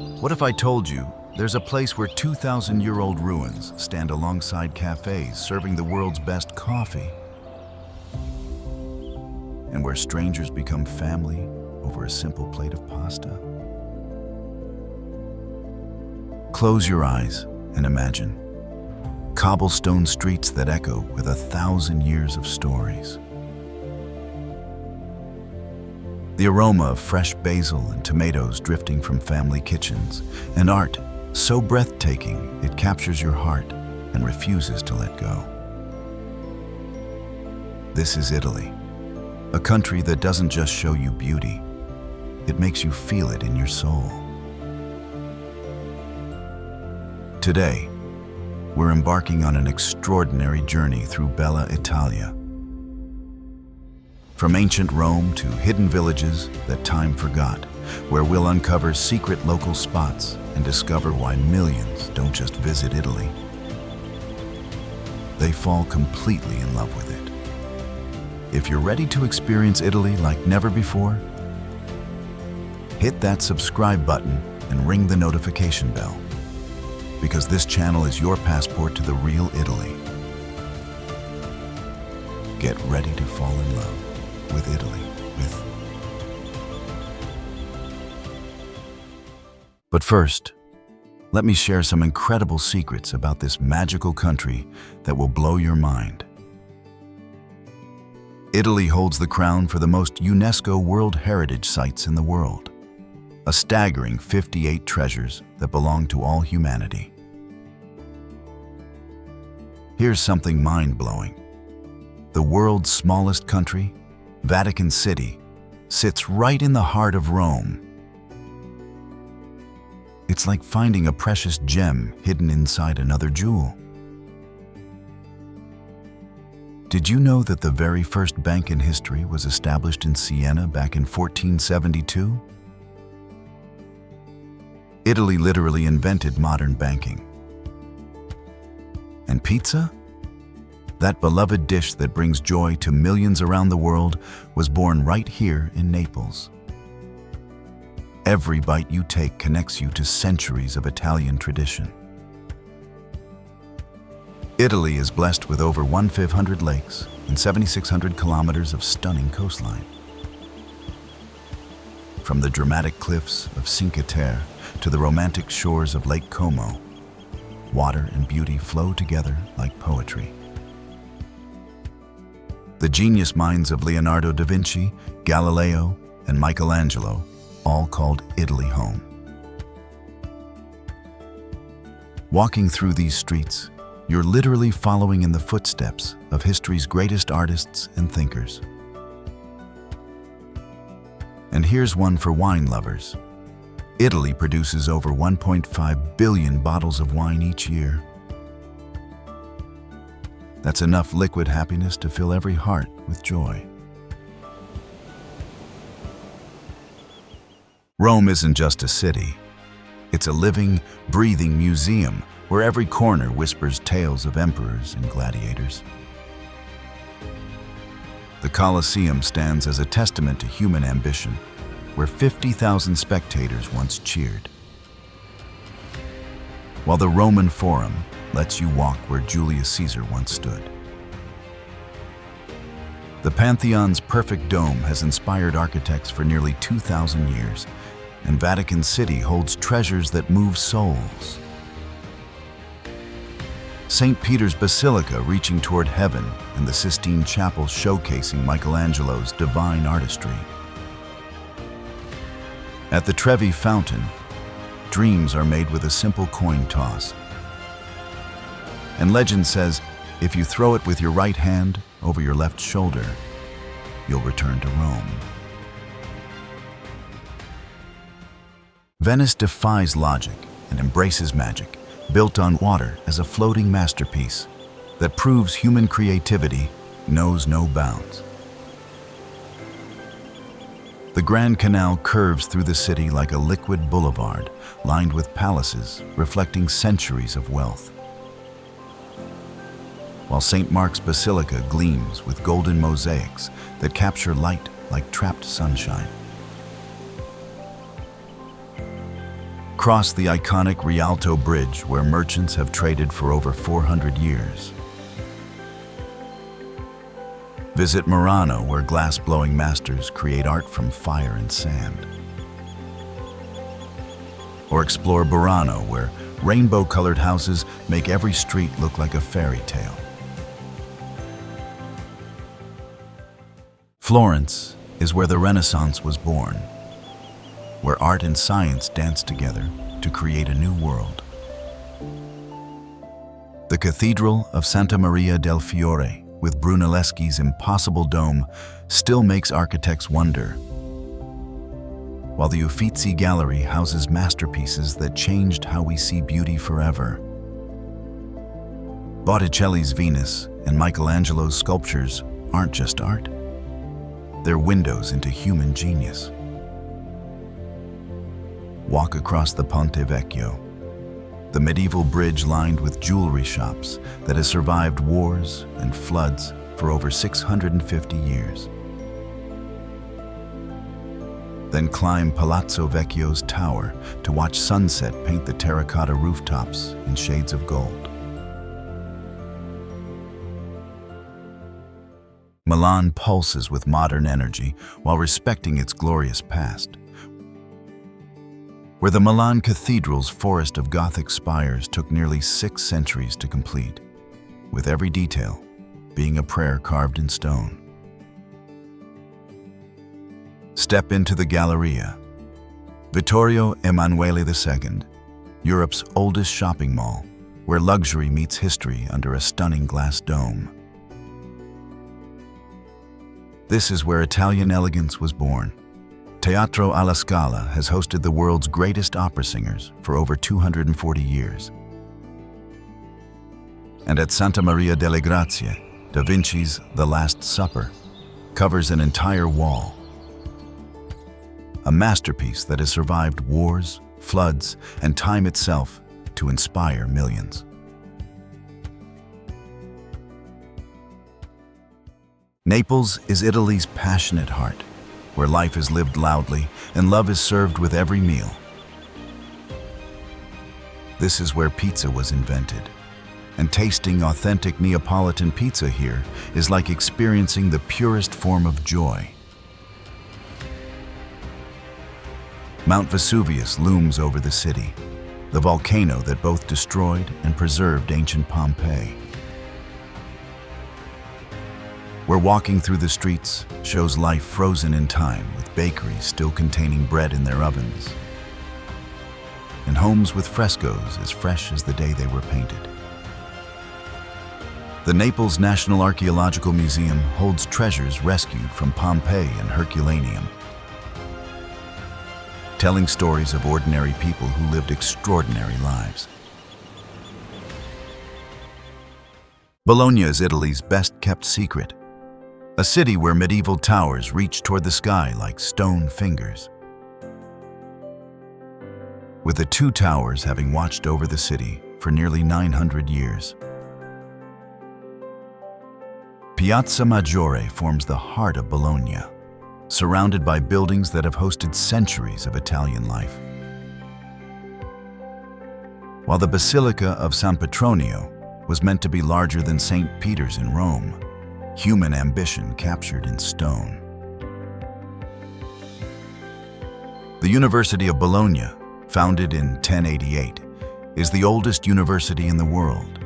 What if I told you there's a place where 2,000-year-old ruins stand alongside cafes serving the world's best coffee, and where strangers become family over a simple plate of pasta? Close your eyes and imagine cobblestone streets that echo with 1,000 years of stories. The aroma of fresh basil and tomatoes drifting from family kitchens, and art so breathtaking it captures your heart and refuses to let go. This is Italy, a country that doesn't just show you beauty, it makes you feel it in your soul. Today, we're embarking on an extraordinary journey through Bella Italia. From ancient Rome to hidden villages that time forgot, where we'll uncover secret local spots and discover why millions don't just visit Italy. They fall completely in love with it. If you're ready to experience Italy like never before, hit that subscribe button and ring the notification bell, because this channel is your passport to the real Italy. Get ready to fall in love with Italy. But first, let me share some incredible secrets about this magical country that will blow your mind. Italy holds the crown for the most UNESCO World Heritage Sites in the world, a staggering 58 treasures that belong to all humanity. Here's something mind-blowing. The world's smallest country, Vatican City, sits right in the heart of Rome. It's like finding a precious gem hidden inside another jewel. Did you know that the very first bank in history was established in Siena back in 1472? Italy literally invented modern banking. And pizza? That beloved dish that brings joy to millions around the world was born right here in Naples. Every bite you take connects you to centuries of Italian tradition. Italy is blessed with over 1,500 lakes and 7,600 kilometers of stunning coastline. From the dramatic cliffs of Cinque Terre to the romantic shores of Lake Como, water and beauty flow together like poetry. The genius minds of Leonardo da Vinci, Galileo, and Michelangelo all called Italy home. Walking through these streets, you're literally following in the footsteps of history's greatest artists and thinkers. And here's one for wine lovers. Italy produces over 1.5 billion bottles of wine each year. That's enough liquid happiness to fill every heart with joy. Rome isn't just a city. It's a living, breathing museum where every corner whispers tales of emperors and gladiators. The Colosseum stands as a testament to human ambition, where 50,000 spectators once cheered. While the Roman Forum lets you walk where Julius Caesar once stood. The Pantheon's perfect dome has inspired architects for nearly 2,000 years, and Vatican City holds treasures that move souls. St. Peter's Basilica reaching toward heaven, and the Sistine Chapel showcasing Michelangelo's divine artistry. At the Trevi Fountain, dreams are made with a simple coin toss. And legend says, if you throw it with your right hand over your left shoulder, you'll return to Rome. Venice defies logic and embraces magic, built on water as a floating masterpiece that proves human creativity knows no bounds. The Grand Canal curves through the city like a liquid boulevard, lined with palaces reflecting centuries of wealth. While St. Mark's Basilica gleams with golden mosaics that capture light like trapped sunshine. Cross the iconic Rialto Bridge where merchants have traded for over 400 years. Visit Murano where glass-blowing masters create art from fire and sand. Or explore Burano where rainbow-colored houses make every street look like a fairy tale. Florence is where the Renaissance was born, where art and science danced together to create a new world. The Cathedral of Santa Maria del Fiore, with Brunelleschi's impossible dome, still makes architects wonder, while the Uffizi Gallery houses masterpieces that changed how we see beauty forever. Botticelli's Venus and Michelangelo's sculptures aren't just art. They're windows into human genius. Walk across the Ponte Vecchio, the medieval bridge lined with jewelry shops that has survived wars and floods for over 650 years. Then climb Palazzo Vecchio's tower to watch sunset paint the terracotta rooftops in shades of gold. Milan pulses with modern energy while respecting its glorious past. Where the Milan Cathedral's forest of Gothic spires took nearly 6 centuries to complete, with every detail being a prayer carved in stone. Step into the Galleria, Vittorio Emanuele II, Europe's oldest shopping mall, where luxury meets history under a stunning glass dome. This is where Italian elegance was born. Teatro alla Scala has hosted the world's greatest opera singers for over 240 years. And at Santa Maria delle Grazie, Da Vinci's The Last Supper covers an entire wall. A masterpiece that has survived wars, floods, and time itself to inspire millions. Naples is Italy's passionate heart, where life is lived loudly and love is served with every meal. This is where pizza was invented, and tasting authentic Neapolitan pizza here is like experiencing the purest form of joy. Mount Vesuvius looms over the city, the volcano that both destroyed and preserved ancient Pompeii. Where walking through the streets shows life frozen in time, with bakeries still containing bread in their ovens, and homes with frescoes as fresh as the day they were painted. The Naples National Archaeological Museum holds treasures rescued from Pompeii and Herculaneum, telling stories of ordinary people who lived extraordinary lives. Bologna is Italy's best-kept secret, a city where medieval towers reach toward the sky like stone fingers. With the 2 towers having watched over the city for nearly 900 years. Piazza Maggiore forms the heart of Bologna, surrounded by buildings that have hosted centuries of Italian life. While the Basilica of San Petronio was meant to be larger than St. Peter's in Rome, human ambition captured in stone. The University of Bologna, founded in 1088, is the oldest university in the world.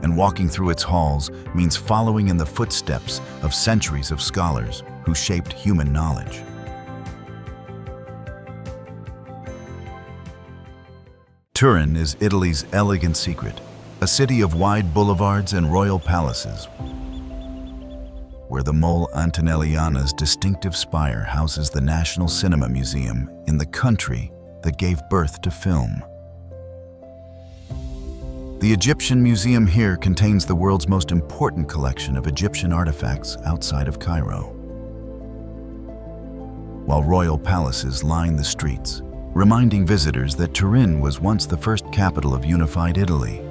And walking through its halls means following in the footsteps of centuries of scholars who shaped human knowledge. Turin is Italy's elegant secret, a city of wide boulevards and royal palaces, where the Mole Antonelliana's distinctive spire houses the National Cinema Museum in the country that gave birth to film. The Egyptian Museum here contains the world's most important collection of Egyptian artifacts outside of Cairo, while royal palaces line the streets, reminding visitors that Turin was once the first capital of unified Italy,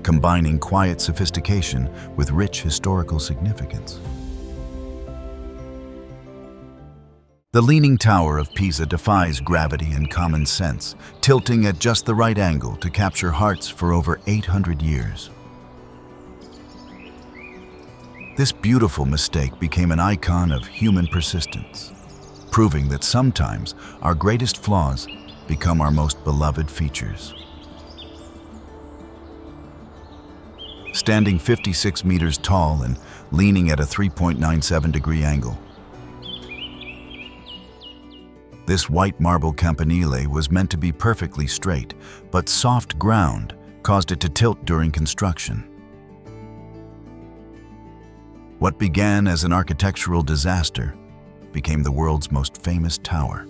combining quiet sophistication with rich historical significance. The Leaning Tower of Pisa defies gravity and common sense, tilting at just the right angle to capture hearts for over 800 years. This beautiful mistake became an icon of human persistence, proving that sometimes our greatest flaws become our most beloved features. Standing 56 meters tall and leaning at a 3.97-degree angle, this white marble campanile was meant to be perfectly straight, but soft ground caused it to tilt during construction. What began as an architectural disaster became the world's most famous tower,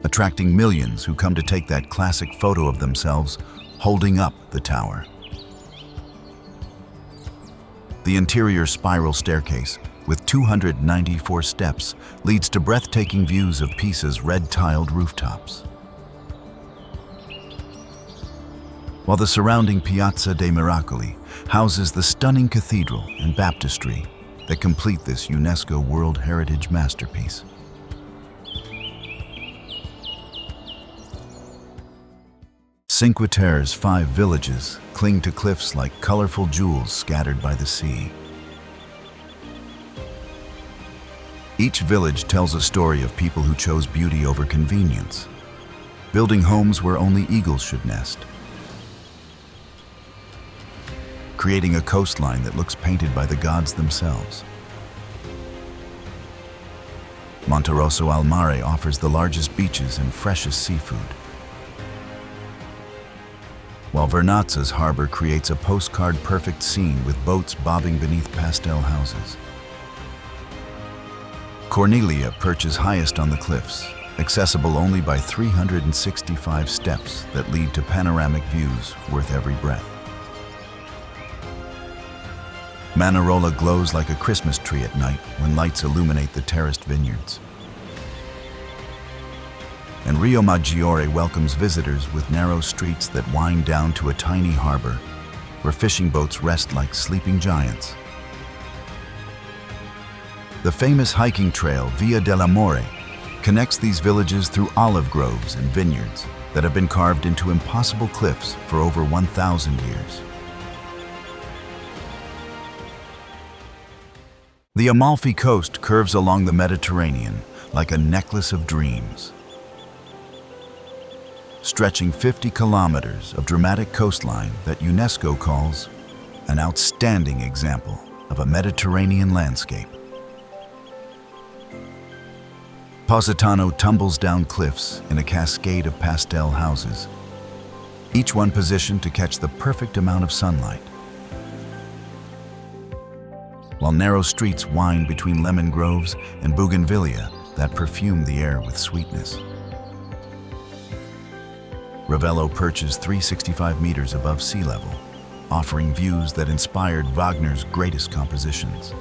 attracting millions who come to take that classic photo of themselves holding up the tower. The interior spiral staircase, with 294 steps, leads to breathtaking views of Pisa's red-tiled rooftops. While the surrounding Piazza dei Miracoli houses the stunning cathedral and baptistry that complete this UNESCO World Heritage masterpiece. Cinque Terre's 5 villages cling to cliffs like colorful jewels scattered by the sea. Each village tells a story of people who chose beauty over convenience, building homes where only eagles should nest, creating a coastline that looks painted by the gods themselves. Monterosso al Mare offers the largest beaches and freshest seafood, while Vernazza's harbor creates a postcard-perfect scene with boats bobbing beneath pastel houses. Cornelia perches highest on the cliffs, accessible only by 365 steps that lead to panoramic views worth every breath. Manarola glows like a Christmas tree at night when lights illuminate the terraced vineyards. And Rio Maggiore welcomes visitors with narrow streets that wind down to a tiny harbor where fishing boats rest like sleeping giants. The famous hiking trail Via dell'Amore connects these villages through olive groves and vineyards that have been carved into impossible cliffs for over 1,000 years. The Amalfi Coast curves along the Mediterranean like a necklace of dreams, stretching 50 kilometers of dramatic coastline that UNESCO calls an outstanding example of a Mediterranean landscape. Positano tumbles down cliffs in a cascade of pastel houses, each one positioned to catch the perfect amount of sunlight, while narrow streets wind between lemon groves and bougainvillea that perfume the air with sweetness. Ravello perches 365 meters above sea level, offering views that inspired Wagner's greatest compositions.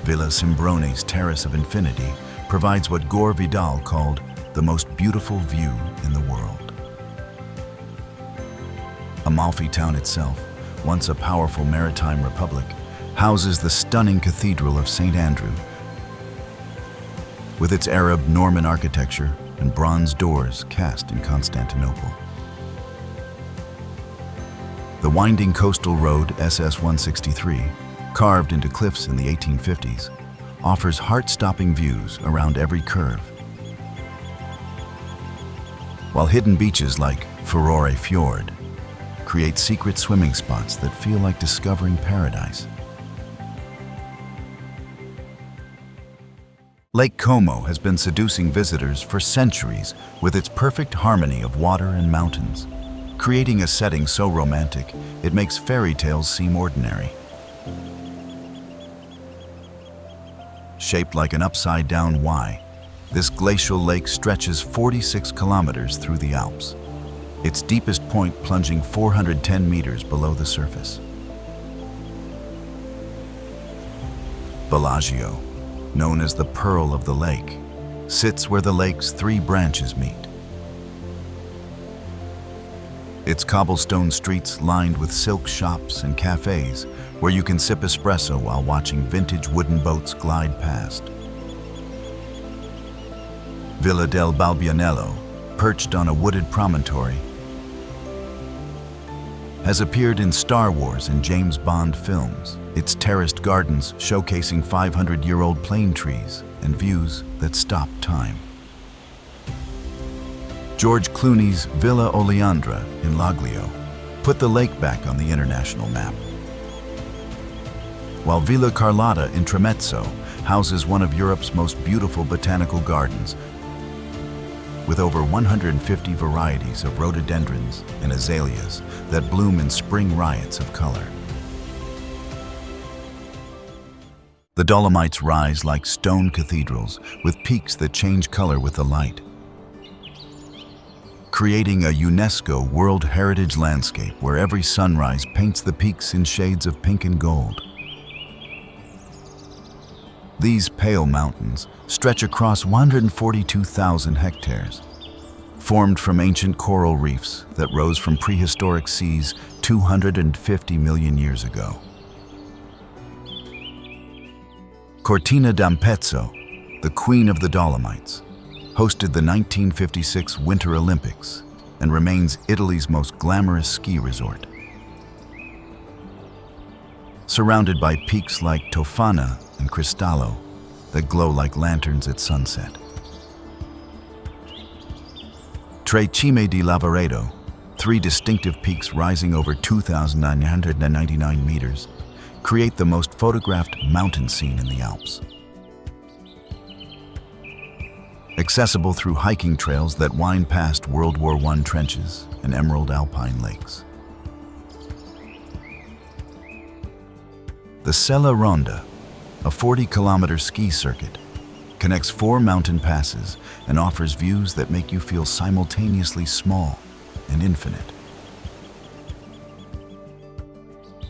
Villa Simbrone's Terrace of Infinity provides what Gore Vidal called the most beautiful view in the world. Amalfi town itself, once a powerful maritime republic, houses the stunning Cathedral of St. Andrew. With its Arab Norman architecture and bronze doors cast in Constantinople. The winding coastal road SS-163, carved into cliffs in the 1850s, offers heart-stopping views around every curve. While hidden beaches like Furore Fjord create secret swimming spots that feel like discovering paradise. Lake Como has been seducing visitors for centuries with its perfect harmony of water and mountains, creating a setting so romantic it makes fairy tales seem ordinary. Shaped like an upside-down Y, this glacial lake stretches 46 kilometers through the Alps, its deepest point plunging 410 meters below the surface. Bellagio, known as the Pearl of the Lake, sits where the lake's 3 branches meet. Its cobblestone streets lined with silk shops and cafes where you can sip espresso while watching vintage wooden boats glide past. Villa del Balbianello, perched on a wooded promontory, has appeared in Star Wars and James Bond films, its terraced gardens showcasing 500-year-old plane trees and views that stop time. George Clooney's Villa Oleandra in Laglio put the lake back on the international map, while Villa Carlotta in Tremezzo houses one of Europe's most beautiful botanical gardens with over 150 varieties of rhododendrons and azaleas that bloom in spring riots of color. The Dolomites rise like stone cathedrals with peaks that change color with the light, creating a UNESCO World Heritage landscape where every sunrise paints the peaks in shades of pink and gold. These pale mountains stretch across 142,000 hectares, formed from ancient coral reefs that rose from prehistoric seas 250 million years ago. Cortina d'Ampezzo, the Queen of the Dolomites, hosted the 1956 Winter Olympics and remains Italy's most glamorous ski resort. Surrounded by peaks like Tofana and Cristallo that glow like lanterns at sunset. Tre Cime di Lavaredo, 3 distinctive peaks rising over 2,999 meters, create the most photographed mountain scene in the Alps. Accessible through hiking trails that wind past World War I trenches and emerald alpine lakes. The Sella Ronda, a 40-kilometer ski circuit, connects 4 mountain passes and offers views that make you feel simultaneously small and infinite.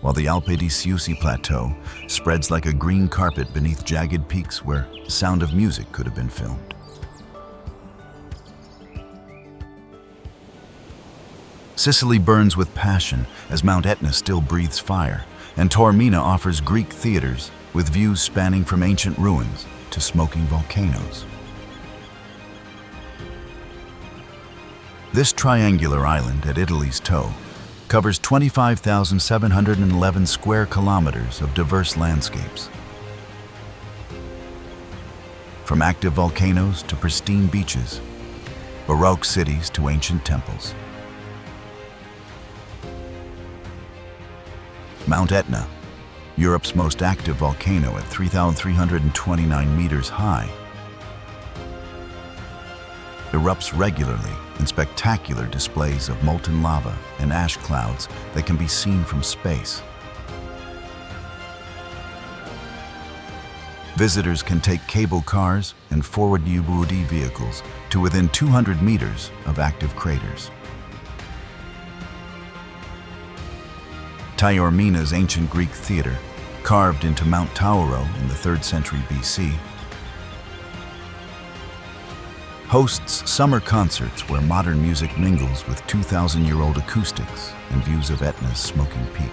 While the Alpe di Siusi Plateau spreads like a green carpet beneath jagged peaks where Sound of Music could have been filmed. Sicily burns with passion as Mount Etna still breathes fire, and Taormina offers Greek theaters with views spanning from ancient ruins to smoking volcanoes. This triangular island at Italy's toe covers 25,711 square kilometers of diverse landscapes. From active volcanoes to pristine beaches, Baroque cities to ancient temples. Mount Etna, Europe's most active volcano at 3,329 meters high, erupts regularly in spectacular displays of molten lava and ash clouds that can be seen from space. Visitors can take cable cars and forward U-Buoy vehicles to within 200 meters of active craters. Taormina's ancient Greek theater, carved into Mount Tauro in the 3rd century BC, hosts summer concerts where modern music mingles with 2,000-year-old acoustics and views of Etna's smoking peak.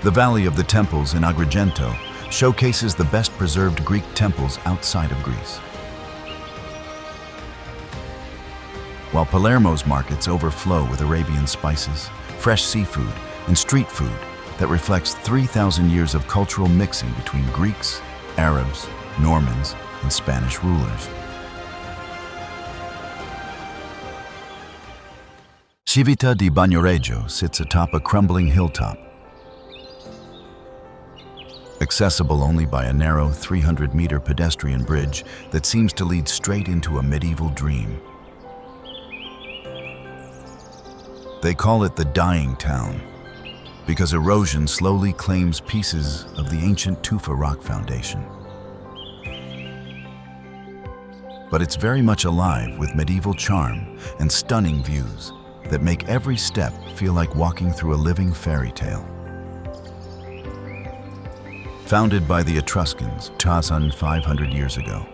The Valley of the Temples in Agrigento showcases the best-preserved Greek temples outside of Greece, while Palermo's markets overflow with Arabian spices, fresh seafood, and street food that reflects 3,000 years of cultural mixing between Greeks, Arabs, Normans, and Spanish rulers. Civita di Bagnoregio sits atop a crumbling hilltop, accessible only by a narrow 300-meter pedestrian bridge that seems to lead straight into a medieval dream. They call it the Dying Town because erosion slowly claims pieces of the ancient tufa rock foundation. But it's very much alive with medieval charm and stunning views that make every step feel like walking through a living fairy tale. Founded by the Etruscans 2,500 years ago,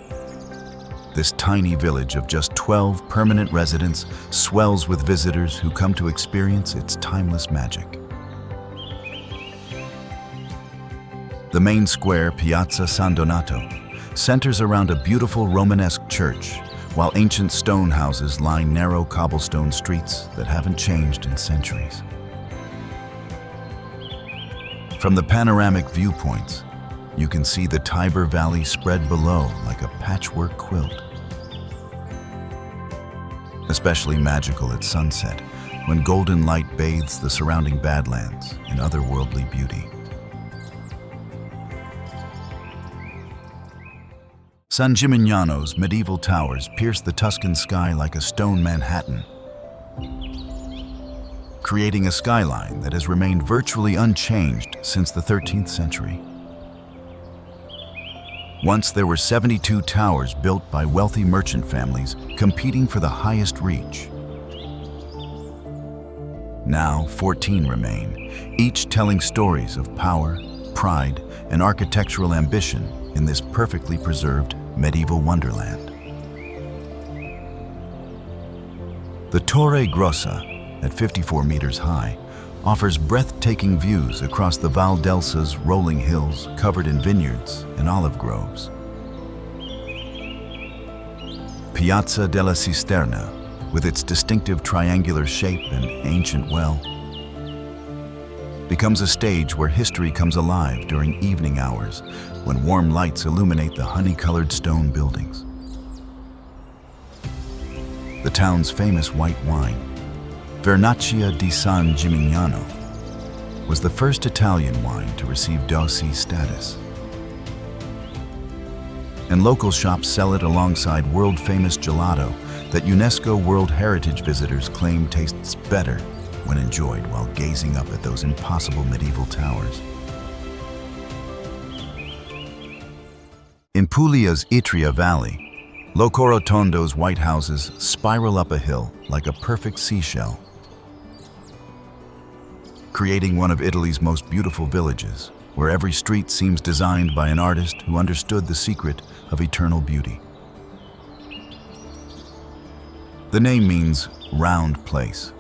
This tiny village of just 12 permanent residents swells with visitors who come to experience its timeless magic. The main square, Piazza San Donato, centers around a beautiful Romanesque church, while ancient stone houses line narrow cobblestone streets that haven't changed in centuries. From the panoramic viewpoints, you can see the Tiber Valley spread below like a patchwork quilt. Especially magical at sunset, when golden light bathes the surrounding badlands in otherworldly beauty. San Gimignano's medieval towers pierce the Tuscan sky like a stone Manhattan, creating a skyline that has remained virtually unchanged since the 13th century. Once there were 72 towers built by wealthy merchant families competing for the highest reach. Now 14 remain, each telling stories of power, pride, and architectural ambition in this perfectly preserved medieval wonderland. The Torre Grossa, at 54 meters high, offers breathtaking views across the Val d'Elsa's rolling hills covered in vineyards and olive groves. Piazza della Cisterna, with its distinctive triangular shape and ancient well, becomes a stage where history comes alive during evening hours when warm lights illuminate the honey-colored stone buildings. The town's famous white wine, Vernaccia di San Gimignano, was the first Italian wine to receive DOC status. And local shops sell it alongside world-famous gelato that UNESCO World Heritage visitors claim tastes better when enjoyed while gazing up at those impossible medieval towers. In Puglia's Itria Valley, Locorotondo's white houses spiral up a hill like a perfect seashell, creating one of Italy's most beautiful villages, where every street seems designed by an artist who understood the secret of eternal beauty. The name means round place,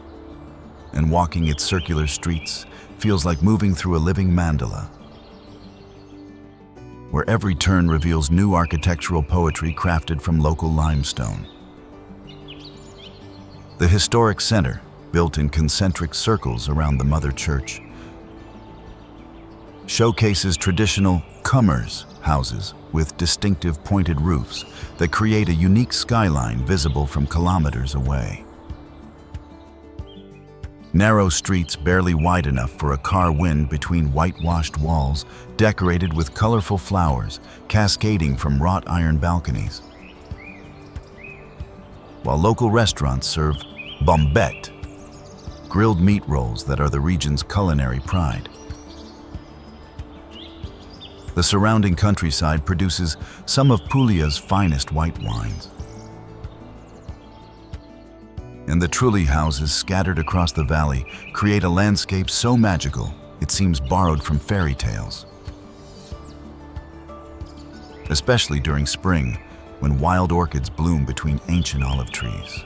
and walking its circular streets feels like moving through a living mandala, where every turn reveals new architectural poetry crafted from local limestone. The historic center, built in concentric circles around the mother church, showcases traditional Kummers houses with distinctive pointed roofs that create a unique skyline visible from kilometers away. Narrow streets barely wide enough for a car wind between whitewashed walls decorated with colorful flowers cascading from wrought iron balconies. While local restaurants serve bombette, grilled meat rolls that are the region's culinary pride. The surrounding countryside produces some of Puglia's finest white wines. And the Trulli houses scattered across the valley create a landscape so magical it seems borrowed from fairy tales. Especially during spring, when wild orchids bloom between ancient olive trees.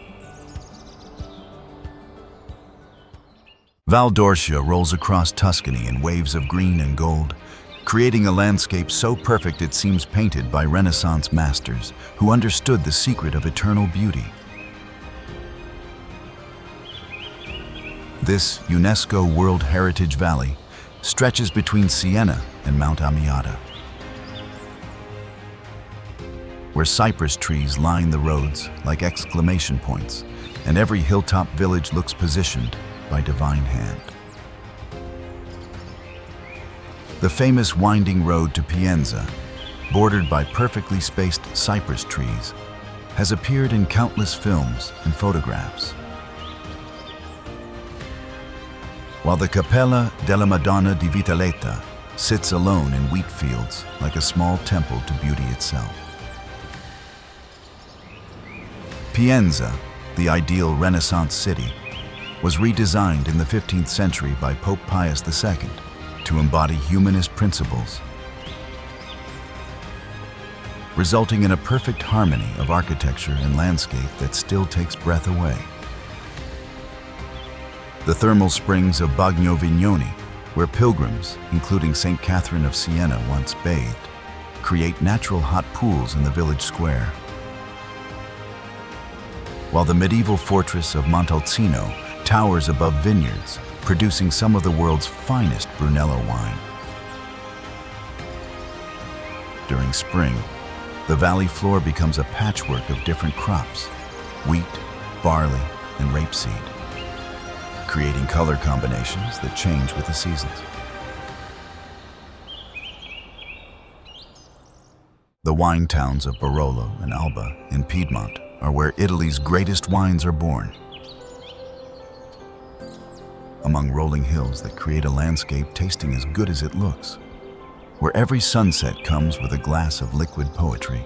Val d'Orcia rolls across Tuscany in waves of green and gold, creating a landscape so perfect it seems painted by Renaissance masters who understood the secret of eternal beauty. This UNESCO World Heritage Valley stretches between Siena and Mount Amiata, where cypress trees line the roads like exclamation points, and every hilltop village looks positioned by divine hand. The famous winding road to Pienza, bordered by perfectly spaced cypress trees, has appeared in countless films and photographs. While the Cappella della Madonna di Vitelleta sits alone in wheat fields like a small temple to beauty itself. Pienza, the ideal Renaissance city, was redesigned in the 15th century by Pope Pius II to embody humanist principles. resulting in a perfect harmony of architecture and landscape that still takes breath away. The thermal springs of Bagno Vignoni, where pilgrims, including St. Catherine of Siena, once bathed, create natural hot pools in the village square. While the medieval fortress of Montalcino towers above vineyards, producing some of the world's finest Brunello wine. During spring, the valley floor becomes a patchwork of different crops: wheat, barley, and rapeseed, creating color combinations that change with the seasons. The wine towns of Barolo and Alba in Piedmont are where Italy's greatest wines are born. Among rolling hills that create a landscape tasting as good as it looks, where every sunset comes with a glass of liquid poetry.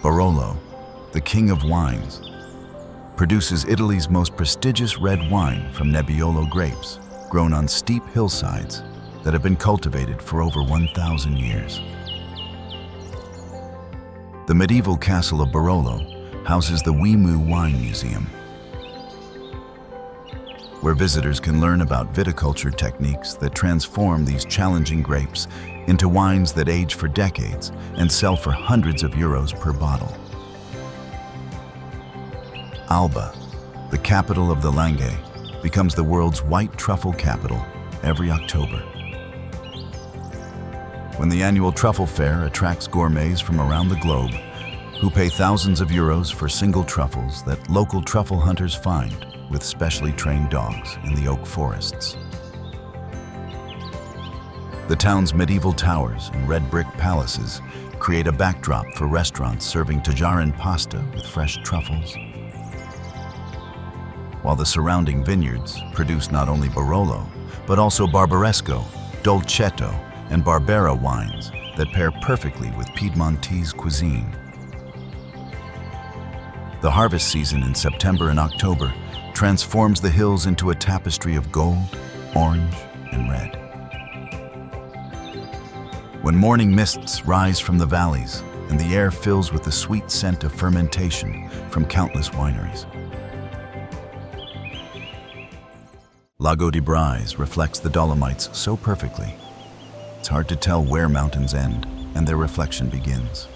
Barolo, the king of wines, produces Italy's most prestigious red wine from Nebbiolo grapes, grown on steep hillsides that have been cultivated for over 1,000 years. The medieval castle of Barolo houses the Wimu Wine Museum, where visitors can learn about viticulture techniques that transform these challenging grapes into wines that age for decades and sell for hundreds of euros per bottle. Alba, the capital of the Langhe, becomes the world's white truffle capital every October. When the annual truffle fair attracts gourmets from around the globe who pay thousands of euros for single truffles that local truffle hunters find with specially trained dogs in the oak forests. The town's medieval towers and red brick palaces create a backdrop for restaurants serving tajarin pasta with fresh truffles, while the surrounding vineyards produce not only Barolo, but also Barbaresco, Dolcetto, and Barbera wines that pair perfectly with Piedmontese cuisine. The harvest season in September and October transforms the hills into a tapestry of gold, orange, and red. When morning mists rise from the valleys and the air fills with the sweet scent of fermentation from countless wineries. Lago di Brais reflects the Dolomites so perfectly. It's hard to tell where mountains end and their reflection begins,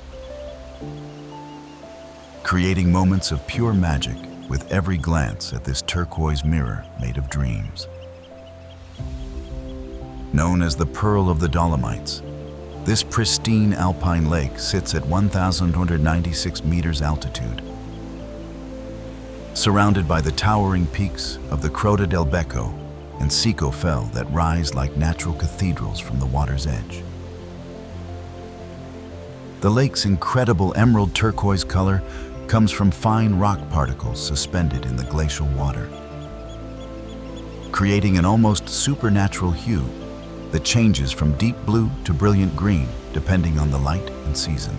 creating moments of pure magic with every glance at this turquoise mirror made of dreams. Known as the Pearl of the Dolomites, this pristine alpine lake sits at 1,296 meters altitude, surrounded by the towering peaks of the Croda del Becco and Sico Fell that rise like natural cathedrals from the water's edge. The lake's incredible emerald turquoise color comes from fine rock particles suspended in the glacial water, creating an almost supernatural hue that changes from deep blue to brilliant green depending on the light and season.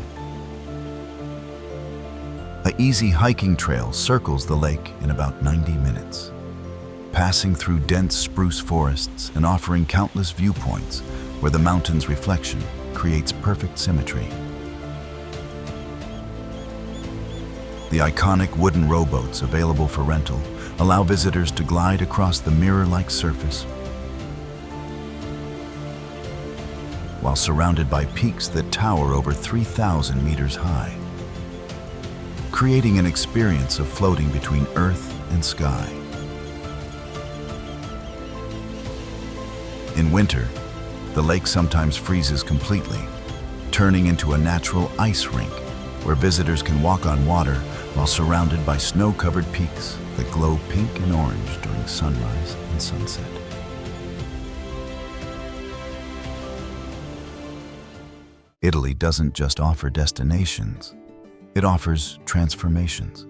An easy hiking trail circles the lake in about 90 minutes, passing through dense spruce forests and offering countless viewpoints where the mountain's reflection creates perfect symmetry. The iconic wooden rowboats available for rental allow visitors to glide across the mirror-like surface, while surrounded by peaks that tower over 3,000 meters high, creating an experience of floating between earth and sky. In winter, the lake sometimes freezes completely, turning into a natural ice rink where visitors can walk on water while surrounded by snow-covered peaks that glow pink and orange during sunrise and sunset. Italy doesn't just offer destinations, it offers transformations.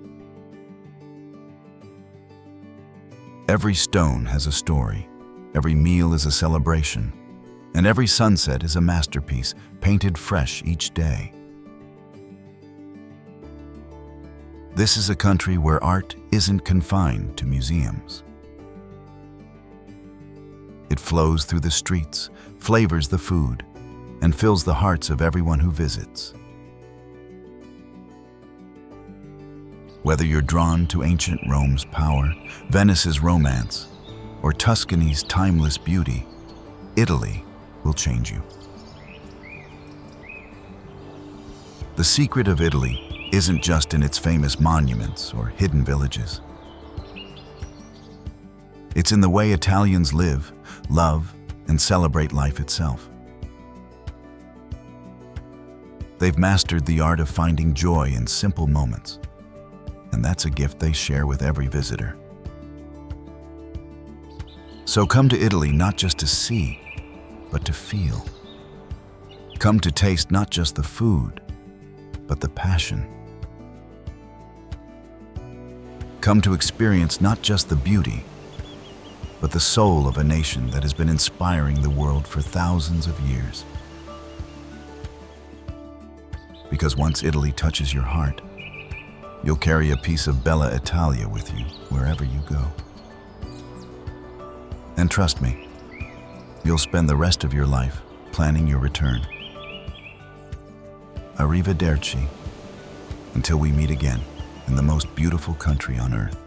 Every stone has a story, every meal is a celebration, and every sunset is a masterpiece painted fresh each day. This is a country where art isn't confined to museums. It flows through the streets, flavors the food, and fills the hearts of everyone who visits. Whether you're drawn to ancient Rome's power, Venice's romance, or Tuscany's timeless beauty, Italy will change you. The secret of Italy isn't just in its famous monuments or hidden villages. It's in the way Italians live, love, and celebrate life itself. They've mastered the art of finding joy in simple moments, and that's a gift they share with every visitor. So come to Italy not just to see, but to feel. Come to taste not just the food, but the passion. Come to experience not just the beauty, but the soul of a nation that has been inspiring the world for thousands of years. Because once Italy touches your heart, you'll carry a piece of Bella Italia with you wherever you go. And trust me, you'll spend the rest of your life planning your return. Arrivederci, until we meet again in the most beautiful country on earth.